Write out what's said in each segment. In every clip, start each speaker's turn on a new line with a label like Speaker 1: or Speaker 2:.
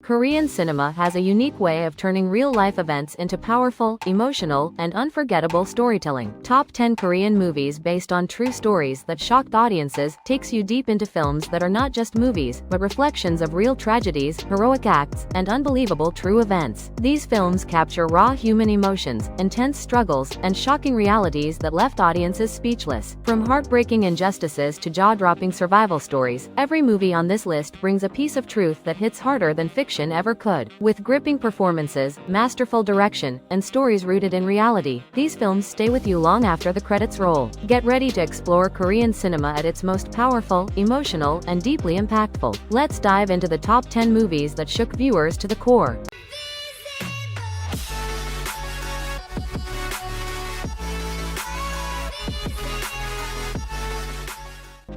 Speaker 1: Korean cinema has a unique way of turning real-life events into powerful, emotional, and unforgettable storytelling. Top 10 Korean movies based on true stories that shocked audiences takes you deep into films that are not just movies, but reflections of real tragedies, heroic acts, and unbelievable true events. These films capture raw human emotions, intense struggles, and shocking realities that left audiences speechless. From heartbreaking injustices to jaw-dropping survival stories, every movie on this list brings a piece of truth that hits harder than fiction ever could. With gripping performances, masterful direction, and stories rooted in reality, these films stay with you long after the credits roll. Get ready to explore Korean cinema at its most powerful, emotional, and deeply impactful. Let's dive into the top 10 movies that shook viewers to the core.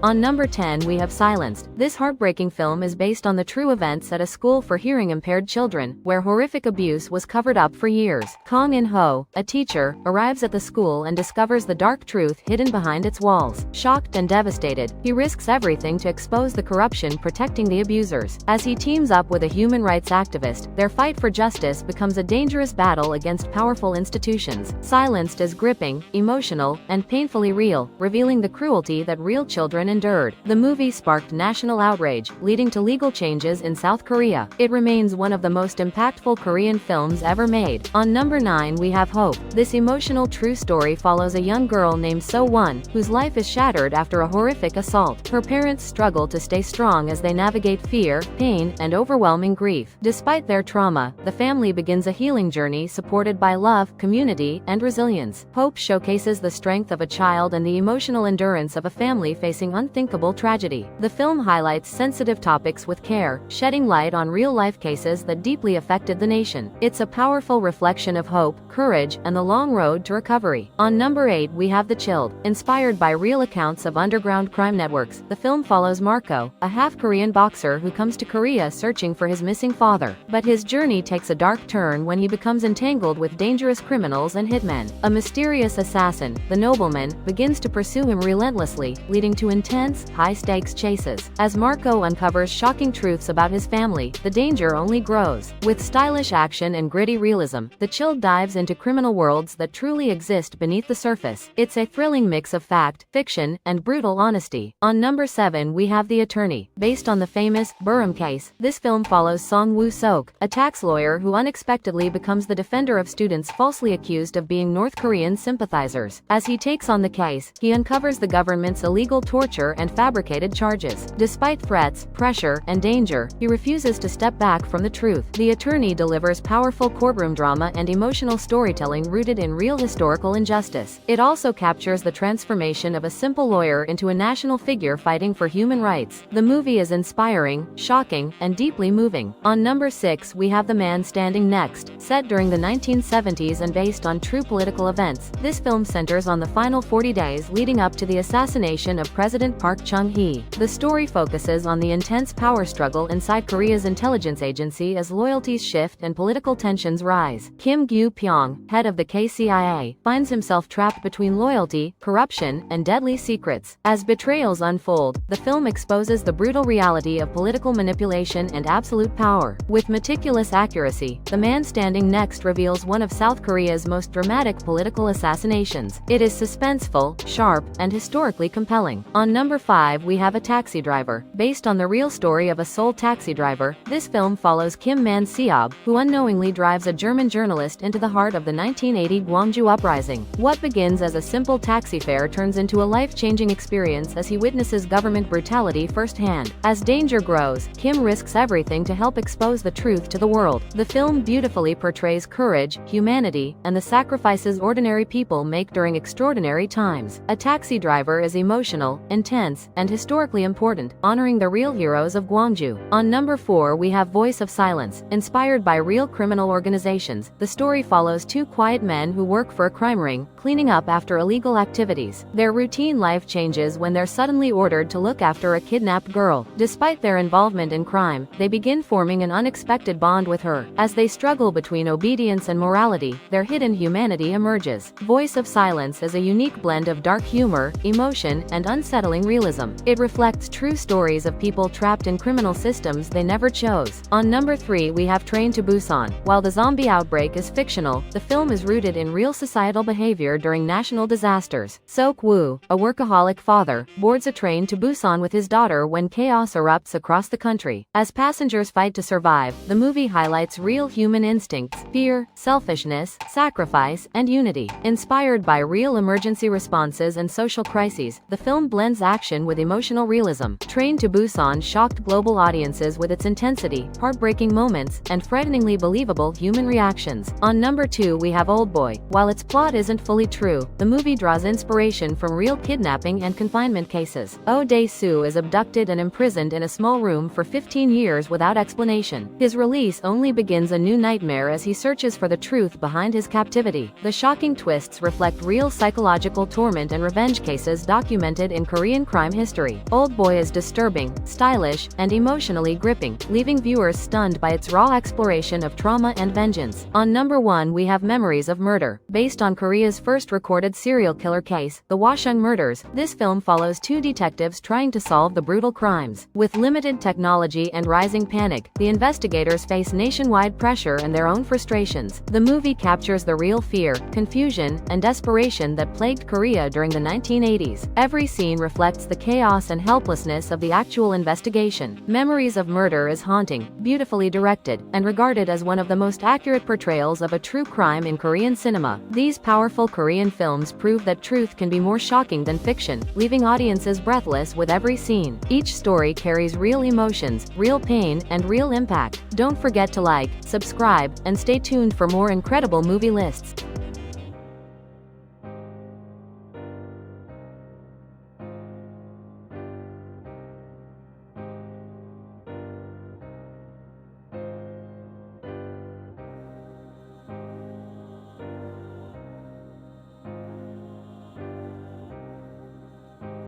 Speaker 1: On number 10 we have Silenced. This heartbreaking film is based on the true events at a school for hearing-impaired children, where horrific abuse was covered up for years. Kang In-ho, a teacher, arrives at the school and discovers the dark truth hidden behind its walls. Shocked and devastated, he risks everything to expose the corruption protecting the abusers. As he teams up with a human rights activist, their fight for justice becomes a dangerous battle against powerful institutions. Silenced is gripping, emotional, and painfully real, revealing the cruelty that real children endured. The movie sparked national outrage, leading to legal changes in South Korea. It remains one of the most impactful Korean films ever made. On number 9 we have Hope. This emotional true story follows a young girl named So-won, whose life is shattered after a horrific assault. Her parents struggle to stay strong as they navigate fear, pain, and overwhelming grief. Despite their trauma, the family begins a healing journey supported by love, community, and resilience. Hope showcases the strength of a child and the emotional endurance of a family facing unthinkable tragedy. The film highlights sensitive topics with care, shedding light on real-life cases that deeply affected the nation. It's a powerful reflection of hope, courage, and the long road to recovery. On number 8 we have The Childe. Inspired by real accounts of underground crime networks, the film follows Marco, a half-Korean boxer who comes to Korea searching for his missing father. But his journey takes a dark turn when he becomes entangled with dangerous criminals and hitmen. A mysterious assassin, the nobleman, begins to pursue him relentlessly, leading to intense, high-stakes chases. As Marco uncovers shocking truths about his family, the danger only grows. With stylish action and gritty realism, The Childe dives into criminal worlds that truly exist beneath the surface. It's a thrilling mix of fact, fiction, and brutal honesty. On number 7 we have The Attorney. Based on the famous Burham case, this film follows Song Woo-sok, a tax lawyer who unexpectedly becomes the defender of students falsely accused of being North Korean sympathizers. As he takes on the case, he uncovers the government's illegal torture and fabricated charges. Despite threats, pressure, and danger, he refuses to step back from the truth. The Attorney delivers powerful courtroom drama and emotional storytelling rooted in real historical injustice. It also captures the transformation of a simple lawyer into a national figure fighting for human rights. The movie is inspiring, shocking, and deeply moving. On number 6 we have The Man Standing Next. Set during the 1970s and based on true political events, this film centers on the final 40 days leading up to the assassination of President Park Chung-hee. The story focuses on the intense power struggle inside Korea's intelligence agency as loyalties shift and political tensions rise. Kim Gyu-pyong, head of the KCIA, finds himself trapped between loyalty, corruption, and deadly secrets. As betrayals unfold, the film exposes the brutal reality of political manipulation and absolute power. With meticulous accuracy, The Man Standing Next reveals one of South Korea's most dramatic political assassinations. It is suspenseful, sharp, and historically compelling. On number 5 we have A Taxi Driver. Based on the real story of a Seoul taxi driver, this film follows Kim Man-seob, who unknowingly drives a German journalist into the heart of the 1980 Gwangju uprising. What begins as a simple taxi fare turns into a life-changing experience as he witnesses government brutality firsthand. As danger grows, Kim risks everything to help expose the truth to the world. The film beautifully portrays courage, humanity, and the sacrifices ordinary people make during extraordinary times. A Taxi Driver is emotional, intense, and historically important, honoring the real heroes of Gwangju. On number 4 we have Voice of Silence. Inspired by real criminal organizations, the story follows two quiet men who work for a crime ring, cleaning up after illegal activities. Their routine life changes when they're suddenly ordered to look after a kidnapped girl. Despite their involvement in crime, they begin forming an unexpected bond with her. As they struggle between obedience and morality, their hidden humanity emerges. Voice of Silence is a unique blend of dark humor, emotion, and unsettling chilling realism. It reflects true stories of people trapped in criminal systems they never chose. On number 3 we have Train to Busan. While the zombie outbreak is fictional, the film is rooted in real societal behavior during national disasters. Sok-woo, a workaholic father, boards a train to Busan with his daughter when chaos erupts across the country. As passengers fight to survive, the movie highlights real human instincts, fear, selfishness, sacrifice, and unity. Inspired by real emergency responses and social crises, the film blends action with emotional realism. Train to Busan shocked global audiences with its intensity, heartbreaking moments, and frighteningly believable human reactions. On number 2 we have Oldboy. While its plot isn't fully true, the movie draws inspiration from real kidnapping and confinement cases. Oh Dae-soo is abducted and imprisoned in a small room for 15 years without explanation. His release only begins a new nightmare as he searches for the truth behind his captivity. The shocking twists reflect real psychological torment and revenge cases documented in Korean crime history. Oldboy is disturbing, stylish, and emotionally gripping, leaving viewers stunned by its raw exploration of trauma and vengeance. On number 1 we have Memories of Murder. Based on Korea's first recorded serial killer case, the Hwashung murders, this film follows two detectives trying to solve the brutal crimes. With limited technology and rising panic, the investigators face nationwide pressure and their own frustrations. The movie captures the real fear, confusion, and desperation that plagued Korea during the 1980s. Every scene reflects the chaos and helplessness of the actual investigation. Memories of Murder is haunting, beautifully directed, and regarded as one of the most accurate portrayals of a true crime in Korean cinema. These powerful Korean films prove that truth can be more shocking than fiction, leaving audiences breathless with every scene. Each story carries real emotions, real pain, and real impact. Don't forget to like, subscribe, and stay tuned for more incredible movie lists.